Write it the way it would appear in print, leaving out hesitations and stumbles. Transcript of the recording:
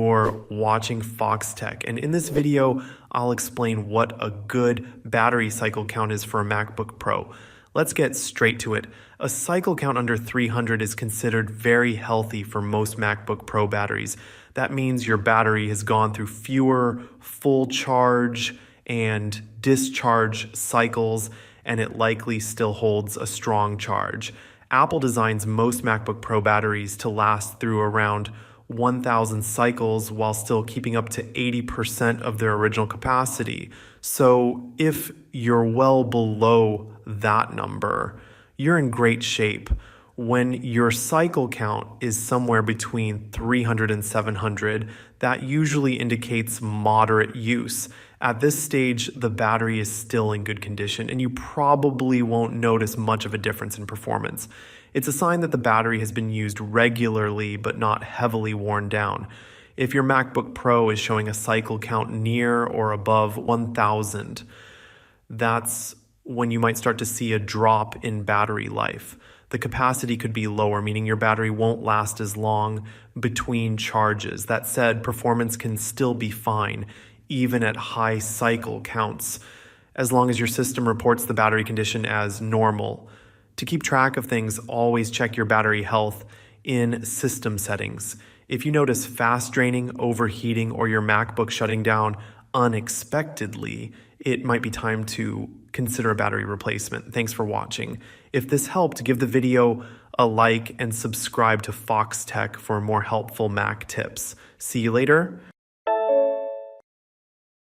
You're watching Foxtecc, and in this video, I'll explain what a good battery cycle count is for a MacBook Pro. Let's get straight to it. A cycle count under 300 is considered very healthy for most MacBook Pro batteries. That means your battery has gone through fewer full charge and discharge cycles, and it likely still holds a strong charge. Apple designs most MacBook Pro batteries to last through around 1,000 cycles while still keeping up to 80% of their original capacity. So if you're well below that number, you're in great shape. When your cycle count is somewhere between 300 and 700, that usually indicates moderate use. At this stage, the battery is still in good condition, and you probably won't notice much of a difference in performance. It's a sign that the battery has been used regularly but not heavily worn down. If your MacBook Pro is showing a cycle count near or above 1,000, that's when you might start to see a drop in battery life. The capacity could be lower, meaning your battery won't last as long between charges. That said, performance can still be fine, even at high cycle counts, as long as your system reports the battery condition as normal. To keep track of things, always check your battery health in system settings. If you notice fast draining, overheating, or your MacBook shutting down unexpectedly, it might be time to consider a battery replacement. Thanks for watching. If this helped, give the video a like and subscribe to Foxtecc for more helpful Mac tips. See you later.